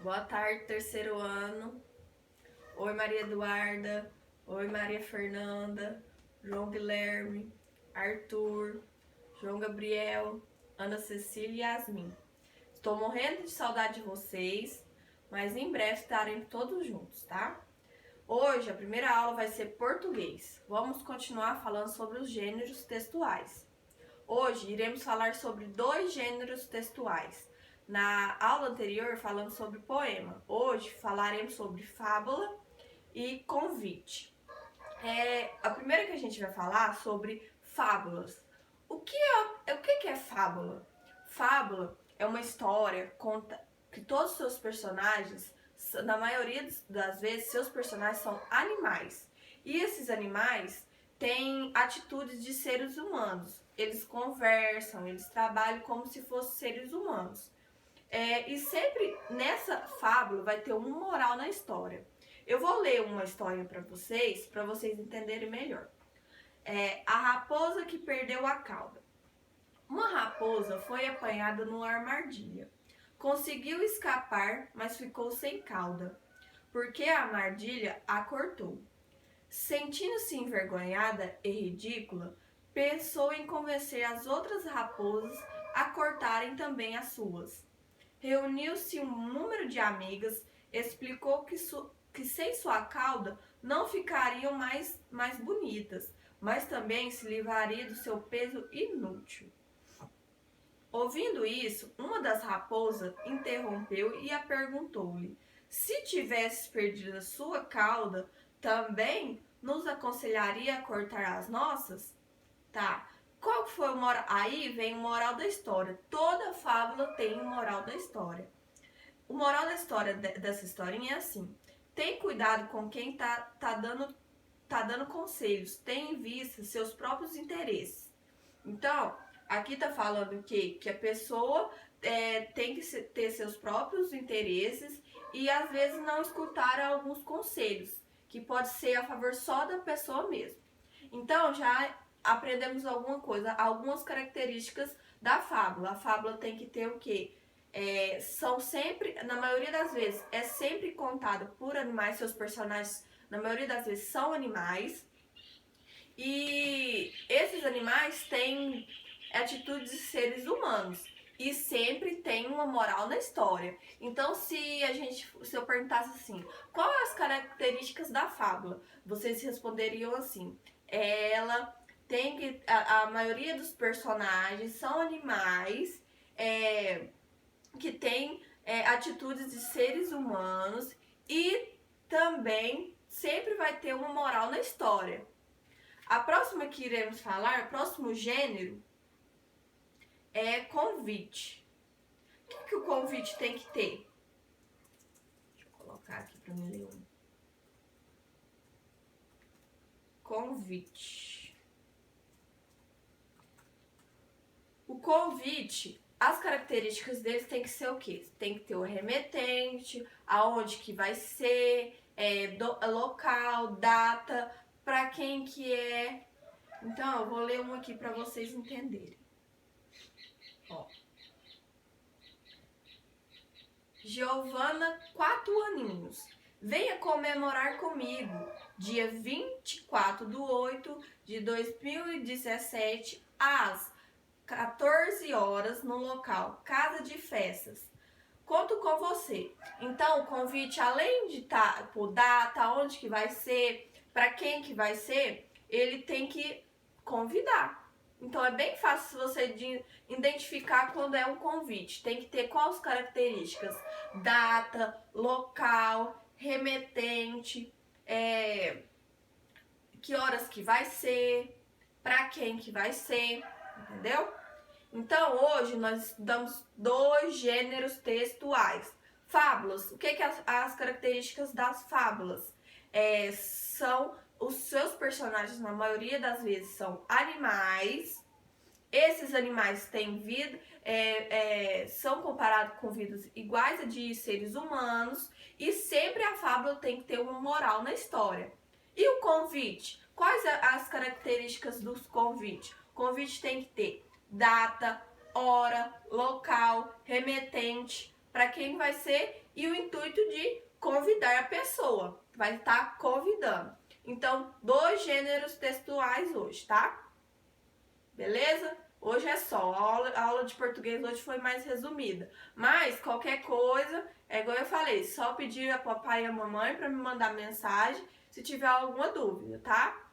Boa tarde, terceiro ano. Oi, Maria Eduarda. Oi, Maria Fernanda. João Guilherme. Arthur. João Gabriel. Ana Cecília e Yasmin. Estou morrendo de saudade de vocês, mas em breve estaremos todos juntos, tá? Hoje a primeira aula vai ser português. Vamos continuar falando sobre os gêneros textuais. Hoje iremos falar sobre 2 gêneros textuais. Na aula anterior falamos sobre poema. Hoje falaremos sobre fábula e convite. A primeira que a gente vai falar sobre fábulas. O que é fábula? Fábula é uma história que todos os seus personagens, na maioria das vezes, seus personagens são animais. E esses animais têm atitudes de seres humanos. Eles conversam, eles trabalham como se fossem seres humanos. E sempre nessa fábula vai ter uma moral na história. Eu vou ler uma história para vocês entenderem melhor. A raposa que perdeu a cauda. Uma raposa foi apanhada numa armadilha. Conseguiu escapar, mas ficou sem cauda, porque a armadilha a cortou. Sentindo-se envergonhada e ridícula, pensou em convencer as outras raposas a cortarem também as suas. Reuniu-se um número de amigas, explicou que sem sua cauda não ficariam mais bonitas, mas também se livraria do seu peso inútil. Ouvindo isso, uma das raposas interrompeu e a perguntou-lhe: se tivesse perdido a sua cauda, também nos aconselharia a cortar as nossas? Tá. Qual foi o moral? Aí vem o moral da história. Toda fábula tem um moral da história. O moral da história dessa historinha é assim: tem cuidado com quem tá dando conselhos, tem em vista seus próprios interesses. Então, aqui tá falando que a pessoa tem que ter seus próprios interesses e às vezes não escutar alguns conselhos, que pode ser a favor só da pessoa mesmo. Então, já aprendemos alguma coisa, algumas características da fábula. A fábula tem que ter o quê? São sempre, na maioria das vezes, é sempre contada por animais, seus personagens, na maioria das vezes, são animais. E esses animais têm atitudes de seres humanos e sempre tem uma moral na história. Então, se eu perguntasse assim, quais as características da fábula? Vocês responderiam assim: ela tem que a maioria dos personagens são animais que têm atitudes de seres humanos e também sempre vai ter uma moral na história. A próxima que iremos falar, o próximo gênero, é convite. O que o convite tem que ter? Deixa eu colocar aqui para me ler um. Convite. O convite, as características deles tem que ser o quê? Tem que ter o remetente, aonde que vai ser, local, data, para quem que é. Então, eu vou ler um aqui para vocês entenderem. Ó. Giovana, 4 aninhos. Venha comemorar comigo, dia 24/8/2017, às 14 horas, no local Casa de Festas. Conto com você. Então, o convite, além de estar por data, onde que vai ser, para quem que vai ser, ele tem que convidar. Então, é bem fácil você identificar quando é um convite. Tem que ter quais características? Data, local, remetente, que horas que vai ser, para quem que vai ser, entendeu? Então, hoje nós estudamos 2 gêneros textuais. Fábulas. O que as características das fábulas? São os seus personagens, na maioria das vezes, são animais. Esses animais têm vida, são comparados com vidas iguais a de seres humanos. E sempre a fábula tem que ter uma moral na história. E o convite? Quais as características do convite? O convite tem que ter data, hora, local, remetente, para quem vai ser e o intuito de convidar a pessoa. Vai estar convidando. Então, 2 gêneros textuais hoje, tá? Beleza? Hoje é só. A aula de português hoje foi mais resumida. Mas, qualquer coisa, é igual eu falei, só pedir a papai e a mamãe para me mandar mensagem se tiver alguma dúvida, tá?